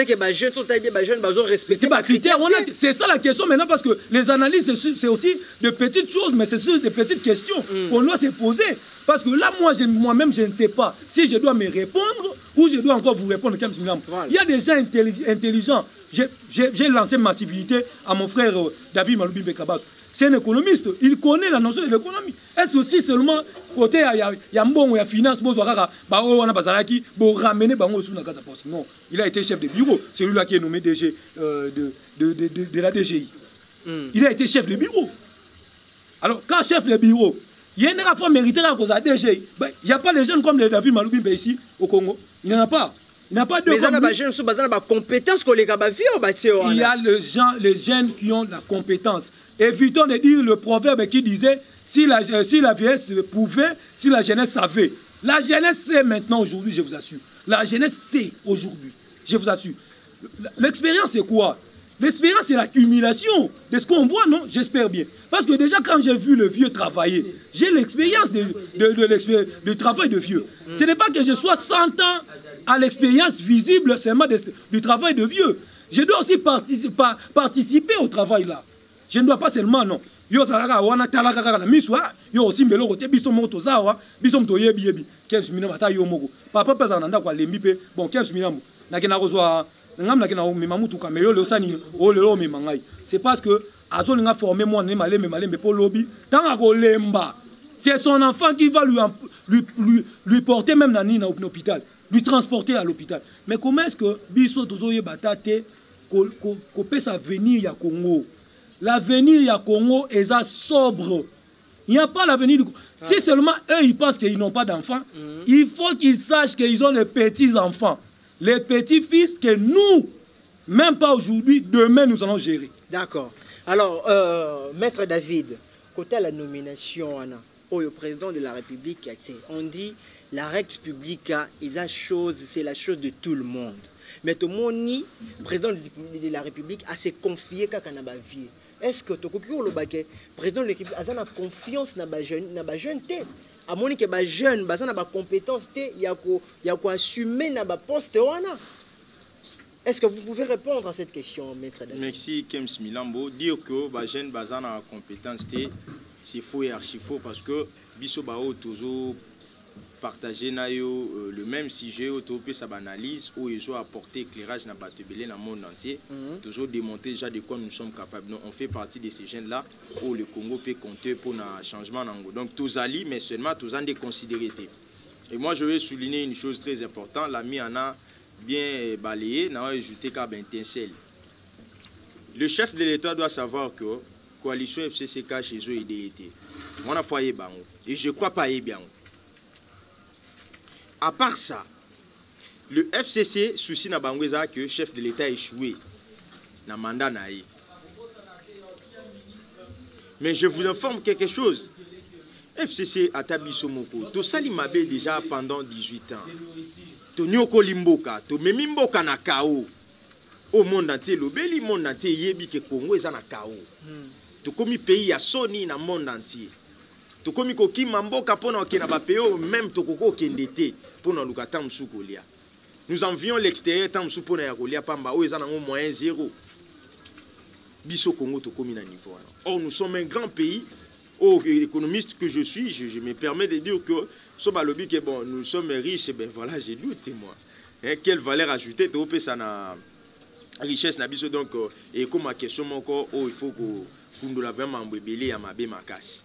que les jeunes sont bien jeunes, ils ont respecté les critères. C'est ça la question maintenant, parce que les analyses, c'est aussi de petites choses, mais c'est des petites questions qu'on doit se poser. Parce que là, moi-même, je ne sais pas si je dois me répondre ou je dois encore vous répondre. Voilà. Il y a des gens intelligents. J'ai lancé ma civilité à mon frère David Maloubi Bekabas. C'est un économiste, il connaît la notion de l'économie. Est-ce que si seulement côté il y a bon, il y a finance, non, il a été chef de bureau, celui-là qui est nommé DG de la DGI. Il a été chef de bureau. Alors, quand chef de bureau, il y a une fois mérité à cause de DG. Il n'y a pas les jeunes comme les David Maloubimbe ici au Congo. Il n'y en a pas. Il n'y a pas de. Mais il y a des jeunes qui ont compétence qu'on les a vie. Il y a les jeunes qui ont la compétence. Évitons de dire le proverbe qui disait si la vieillesse pouvait, si la jeunesse savait. La jeunesse sait maintenant aujourd'hui, je vous assure. La jeunesse sait aujourd'hui, je vous assure. L'expérience, c'est quoi? L'expérience, c'est l'accumulation de ce qu'on voit, non? J'espère bien. Parce que déjà, quand j'ai vu le vieux travailler, j'ai l'expérience du travail de vieux. Ce n'est pas que je sois 100 ans à l'expérience visible seulement du travail de vieux. Je dois aussi participer au travail là. Je ne dois pas seulement, non. Yo salaka wana talaka kaka na miswa yo aussi mbelo kote biso moto zawa biso mto yebi 15 minutes mata yo moko papa pesa nanda kwa lembi pe bon 15 minutes na kena kozwa ngam na kena mema mutu ka meyo le osani o le lo mema ngai c'est parce que azoli nga former moi ne malembe po lobby tanga ko lemba c'est son enfant qui va lui porter même na ni na hôpital lui transporter à l'hôpital mais comment est-ce que biso tozo yebata te ko pesa venir ya Congo. L'avenir du Congo est sobre. Il n'y a pas l'avenir du Congo. Si seulement eux, ils pensent qu'ils n'ont pas d'enfants, il faut qu'ils sachent qu'ils ont des petits-enfants. Les petits-fils que nous, même pas aujourd'hui, demain, nous allons gérer. D'accord. Alors, Maître David, côté à la nomination, au président de la République, on dit la Rex Publica, c'est la chose de tout le monde. Mais tout le monde, le président de la République a se confié qu'à vie. Est-ce que le président de la République a confiance dans les jeunes? À mon avis, les jeunes ont compétence, il y a quoi assumer dans le poste. Est-ce que vous pouvez répondre à cette question, Maître David? Merci, Kems Milambo. Dire que les jeunes ont compétence, c'est faux et archi faux parce que biso bao toujours partager le même sujet autour sa analyse où ils ont apporté éclairage dans le monde entier, toujours démontrer déjà de quoi nous sommes capables. Donc, on fait partie de ces jeunes là où le Congo peut compter pour un changement en Angola. Donc tous alliés, mais seulement tous en déconsidérés. Et moi je vais souligner une chose très importante, l'ami en a bien balayé, n'a ajouté qu'à étincelle. Le chef de l'État doit savoir que la coalition FCCK chez eux est été. On a foyer bango et je crois pas bien. À part ça, le FCC souci na bangweza que le chef de l'État a échoué dans le mandat naïe. Mais je vous informe quelque chose. FCC a tabiso moko. To sali mabe déjà pendant 18 ans. To nyoko limboka, to memimboka na kao. Au monde entier, le beli monde entier yebi ke Congo eza na kao. To komi pays ya soni na monde entier. Tokomi koki mamboka pona okena ba peo même tokoko kendete pona lukata msukolia. Nous envions l'extérieur tam msu pona ya kolia pamba o ezana ngo moyen zéro. Biso Congo tokomi na niveau. Or nous sommes un grand pays. Oh, économiste que je suis, je me permets de dire que soba lobby que bon nous sommes riches, ben voilà, j'ai doute moi. Hein, quelle valeur ajoutée to pe ça na richesse na biso donc et comme ma question encore il faut que nous la vraiment mbebele ya mabe makasi.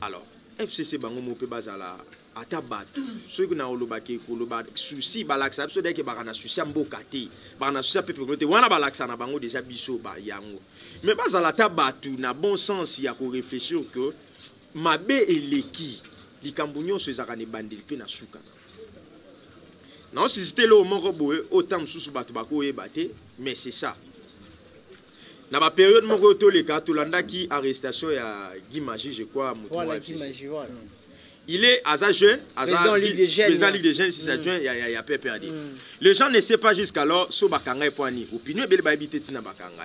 Alors, FCC bango mo pe bazala atabatu. Ceux qui na olobake ko loba souci balaksa biso dès que barana souci mbokate. Barana souci pe pe wana balaksa na bango déjà biso ba yango. Mais bazala tabatu na bon sens ya ko réfléchir que mabe eleki likambunyo se zakane bandeli pe na suka. Non, si c'était là au Moroboé, autant sous batu bako e baté, mais c'est ça. Dans la période où les cas, qui arrestation à Guy Magie, je crois, voilà, Guy Magie, voilà. Il est à sa jeune, président de Ligue des Jeunes. Président de Ligue des Jeunes, si ça jeune, il y a perdu. Les gens ne savent pas jusqu'alors, so bakanga poani. Opinion bel babité tina bakanga.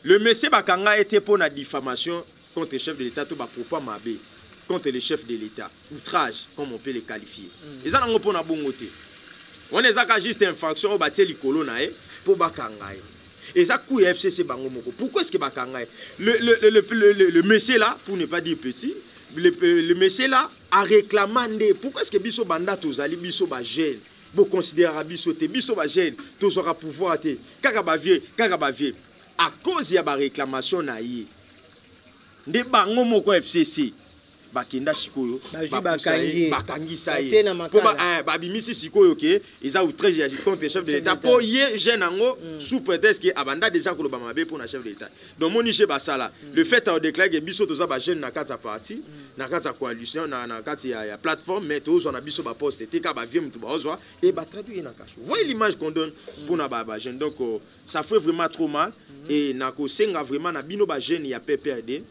Le monsieur bakanga était pour la diffamation contre le chef de l'État, tout ba propos mabé, contre le chef de l'État, outrage, comme on peut les qualifier. Ils en ont pour na bongoté. On est à juste infraction au bâti l'icolo nae pour bakanga. Et ça, coup FCC bango moko. Pourquoi est-ce que bakanga le monsieur là, pour ne pas dire petit, le monsieur là a réclamé. Pourquoi est-ce que biso banda tozali biso ba jeune, bo considérer biso te biso ba jeune, tozora pouvoir te. Kaka ba vieux. À cause ya ba réclamation na yi. De bango moko FCC. bakenda sikoyo bakangisa ye po babimisi sikoyo ke eza outrage ya contre chef de l'état po ye jeune ango sous prétexte que abanda déjà koloba mabe pour na chef de l'état donc moni che basala le fait de déclarer que biso toza ba jeune na kati ya parti na kati ya coalition na kati ya plateforme mais tozo na biso ba poste te ka ba vie mutu ba ozwa et ba traduire na cache voyez l'image qu'on donne pour na ba jeune donc ça fait vraiment trop mal et na ko senga vraiment na bino ba jeune ya PPRD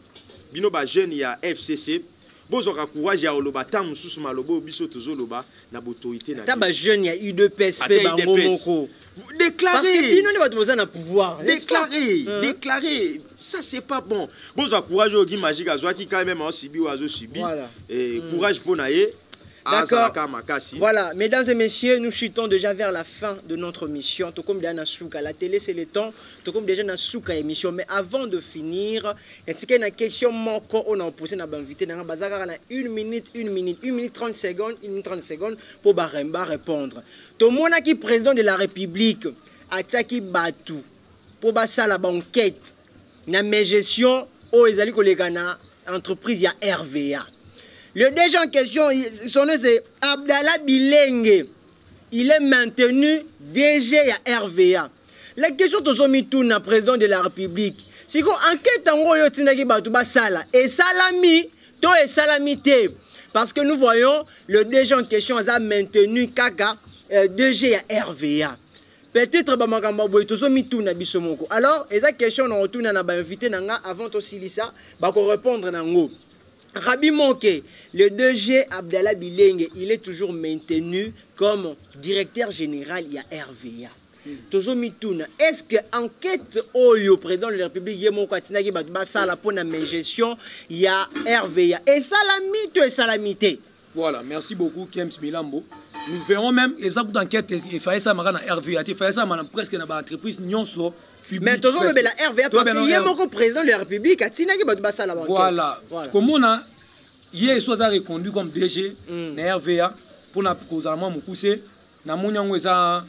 bino ba jeune ya FCC bozoka courage ya oloba ta mususu malobo biso tozoloba na autorité na ta ba jeune ya UDPSP bango moko déclarer parce que bino ne bato na pouvoir déclarer ça c'est pas bon bozoka courage au magique azwa ki quand même subi ou azo subi et courage pour naé. D'accord. Voilà, mesdames et messieurs, nous chutons déjà vers la fin de notre mission. Tout comme déjà Nasuka, la télé c'est le temps. Tout comme déjà Nasuka émission. Mais avant de finir, il y a une question on a posé notre invité dans bazar 1 minute 30 secondes, 1 minute 30 secondes pour Baremba répondre. Tout le monde qui est président de la République a qui Batou pour basa la banquette. Na gestion au ezali kolekana entreprise ya RVA. Le DG en question, son nom c'est Abdallah Bilenge. Il est maintenu DG à RVA. La question de Zomitouna, président de la République, c'est qu'on enquête en gros, et salami, to et salamité. Parce que nous voyons le DG en question a maintenu Kaka DG à RVA. Peut-être alors, et cette question, on retourne à invité avant aussi ça, pour répondre à Rabi Monke, le DG Abdallah Bilenge, il est toujours maintenu comme directeur général il y a RVA. Tozo Mitouna, est-ce que enquête au président de la République Yemoko Atinagi Basala pour la gestion il y a RVA et salamité et salamité. Voilà, merci beaucoup Kems Milambo. Nous verrons même exact d'enquête il fallait ça marana RVA, il fallait ça presque dans l'entreprise Nyonso. Mais toujours le RVA parce qu'il y a mon président de la République à Tinagi Basala. Voilà. Comment on a hier soit reconduit comme DG na RVA pour na causamment mon poussé na monyango eza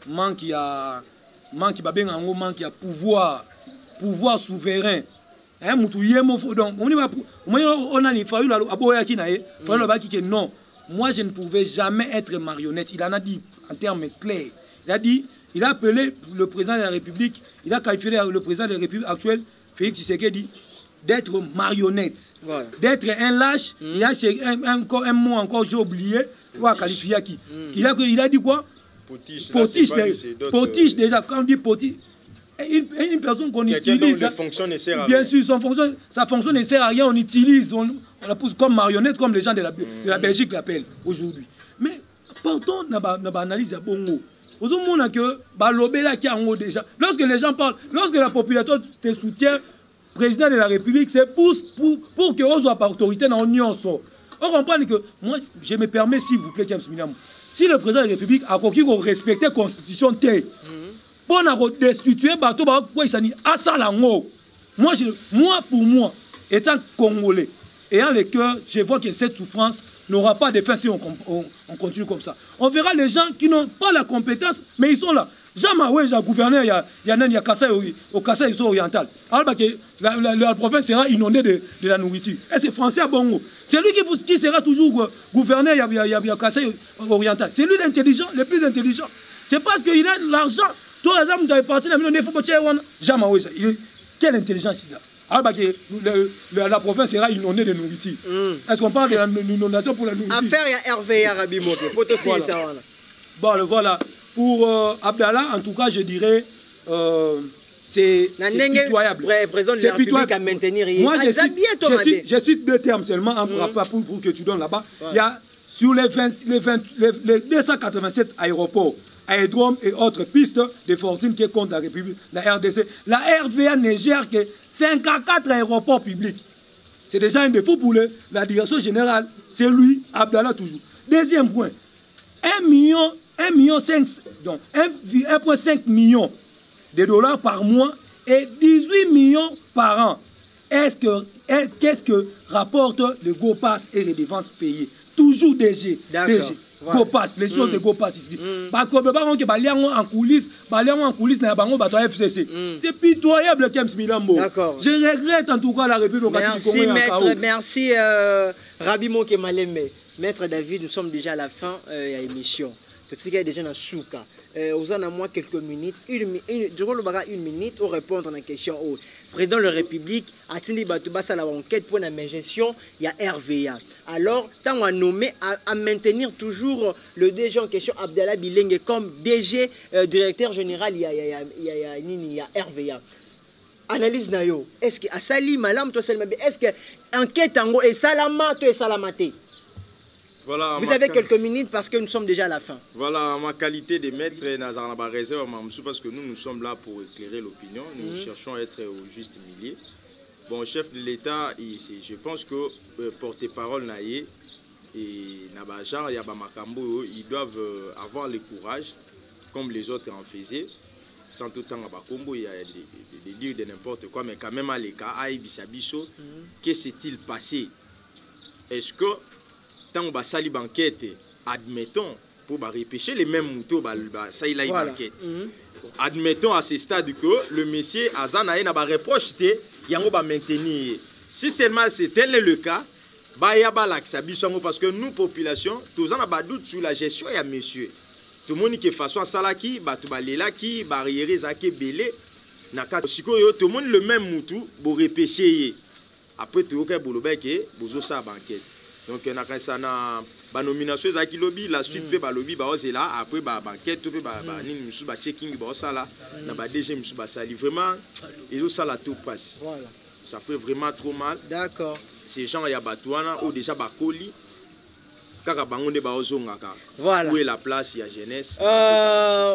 manque ya babenga ngo manque ya pouvoir souverain hein mutu yemo donc on a ni fayu la aboya ki na ye fayu ba ki que non moi je ne pouvais jamais être marionnette il en a dit en termes clairs il a dit il a appelé le président de la République il a qualifié le président de la République actuel Félix Tshisekedi d'être marionnette, voilà. D'être un lâche, il y a un mot encore j'ai oublié, qualifié qui. Il a dit quoi? Potiche déjà, quand on dit potiche, une personne qu'on utilise, bien sûr, sa fonction ne sert à rien, on utilise, on la pousse comme marionnette, comme les gens de la Belgique l'appellent aujourd'hui. Mais pourtant, on a analyse à Bongo. Vous avez que déjà, lorsque les gens parlent, lorsque la population te soutient, président de la République, c'est pour que on soit par autorité dans l'Union. On comprend que moi, je me permets, s'il vous plaît, James Milam, si le président de la République a compris qu'on respecte la Constitution, pour nous destituer, moi, pour moi, étant Congolais, ayant le cœur, je vois que cette souffrance n'aura pas de fin si on continue comme ça. On verra les gens qui n'ont pas la compétence, mais ils sont là. Jamais le gouverneur, il y a Kassai au Kassai oriental. Alors la province sera inondée de la nourriture. Et c'est français à Bongo. C'est lui qui sera toujours gouverneur, il y a Kassai oriental. C'est lui l'intelligent, le plus intelligent. C'est parce qu'il a l'argent. Toi, tu as parti dans le faut jamais quelle intelligence il a. Alors la province sera inondée de nourriture. Est-ce qu'on parle de l'inondation pour la nourriture? Affaire à RVA Rabi Moke. Bon, voilà. Pour Abdallah, en tout cas, je dirais, c'est pitoyable. C'est pitoyable. Moi, je cite deux termes seulement pour que tu donnes là-bas. Ouais. Il y a sur les 287 aéroports, aérodromes et autres pistes de fortune qui comptent la République, la RDC. La RVA ne gère que 54 aéroports publics. C'est déjà un défaut pour la direction générale. C'est lui, Abdallah, toujours. Deuxième point, 1,5 million de dollars par mois et 18 millions par an. Qu'est-ce que rapporte le GoPass et les dépenses payées? Toujours DG. Voilà. GoPass, les choses de GoPass ici. Parce que en coulisses, FCC. C'est pitoyable, Kems Milambo. Je regrette en tout cas la République. Merci, maître. Merci. Rabbi Moke Malembe, Maître David, nous sommes déjà à la fin de l'émission. Tout ce qu'il y a déjà dans Souka. Vous en avez moi quelques minutes, durant le bagarre une minute, pour répondre à la question. Le président de la République a tenu la enquête pour la gestion, il y a RVA. Alors, tant on a nommé à maintenir toujours le DG en question, Abdallah Bilenge, comme DG, directeur général, il y a RVA. Analyse nayo, est-ce que Asali Malam, toi est-ce que enquête en est salama, toi salamate? Voilà, vous avez quelques minutes parce que nous sommes déjà à la fin. Voilà, ma qualité de maître, parce que nous sommes là pour éclairer l'opinion. Nous cherchons à être au juste milieu. Bon, chef de l'État, je pense que porte-parole naïe et Nabajar, Yabamakambo, ils doivent avoir le courage, comme les autres en faisaient. Sans tout temps, il y a des dire de n'importe quoi, mais quand même à l'écart, Aïbisabiso, que s'est-il passé? Est-ce que tant on va salir banquette, admettons, pour repêcher les mêmes moutons, ça il a une banquette. Admettons à ce stade que le monsieur Azanaï n'a pas reproché, il va maintenir. Si seulement c'est tel le cas, il y a parce que nous, population, tous on a pas doute sur la gestion, il y a monsieur. Tout le monde qui est façon salaki, tout le barrière zaki belé, tout le monde le même moutou pour repêcher. Après tout le monde pour ça banquette. Donc on a ça na ba nomination zaki lobby, la suite peut ba lobby ba là, après ba banquette tout peut ba nini musu ba checking ba ça là, na ba DG musu ba sali vraiment et ça là tout passe. Voilà. Ça fait vraiment trop mal. D'accord. Ces gens ya batouana ou déjà ba koli. Voilà. Où est la place, il y a jeunesse.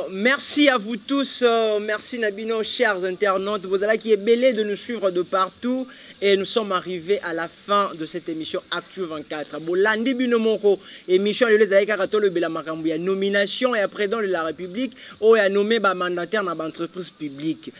Merci à vous tous, merci Nabino, chers internautes. Vous allez qui est belé de nous suivre de partout. Et nous sommes arrivés à la fin de cette émission Actu 24. Bolandi Binomoko, émission de la nomination et après dans la République, où est nommé mandataire dans l'entreprise publique.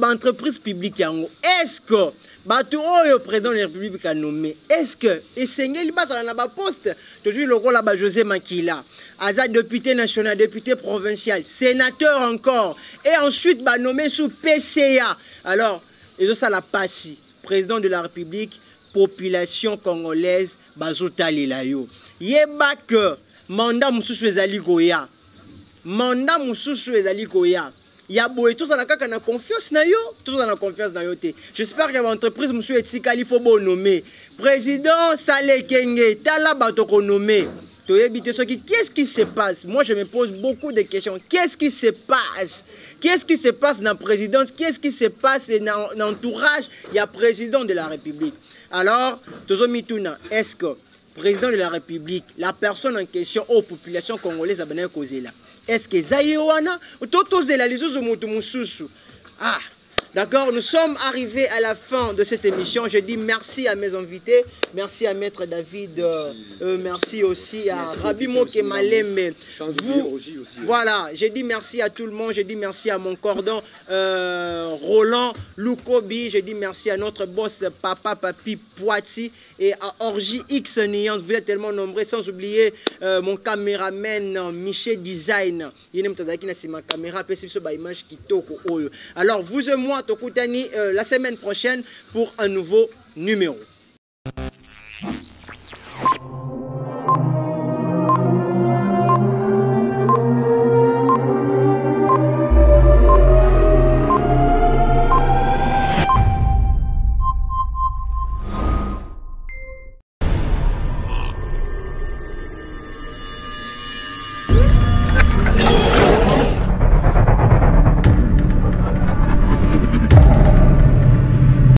Entreprise publique, est-ce que le président de la République a nommé, est-ce que il passe à la poste, toujours le rôle là José Makila, Azad député national, député provincial, sénateur encore, et ensuite nommé sous PCA. Alors, et ça la passe, président de la République, population congolaise, bazotali layo. Yeba que mandat mususu ezali goya, mandat mususu ezali goya. Il y a beaucoup de gens qui ont confiance dans eux, tous ont confiance dans eux. J'espère que l'entreprise, monsieur Etikali, il faut nommer. Président Saleh Kenge, Tala Batoko nommé. Qu'est-ce qui se passe? Moi, je me pose beaucoup de questions. Qu'est-ce qui se passe? Qu'est-ce qui se passe dans la présidence? Qu'est-ce qui se passe dans l'entourage? Il y a président de la République. Alors, est-ce que président de la République, la personne en question aux populations congolaises a bien causé là? Est-ce que Zaïwana ou Totozela les autres moutoumoussousou? Ah, d'accord, nous sommes arrivés à la fin de cette émission. Je dis merci à mes invités, merci à Maître David, merci aussi à Rabbi Moke Malembe. Vous, voilà, je dis merci à tout le monde, je dis merci à mon cordon Roland Lukobi, je dis merci à notre boss Papa Papi Poiti et à Orgie X Nuance. Vous êtes tellement nombreux, sans oublier mon caméraman Michel Design. Il est ma caméra, image qui alors vous et moi, Tokutani, la semaine prochaine pour un nouveau numéro.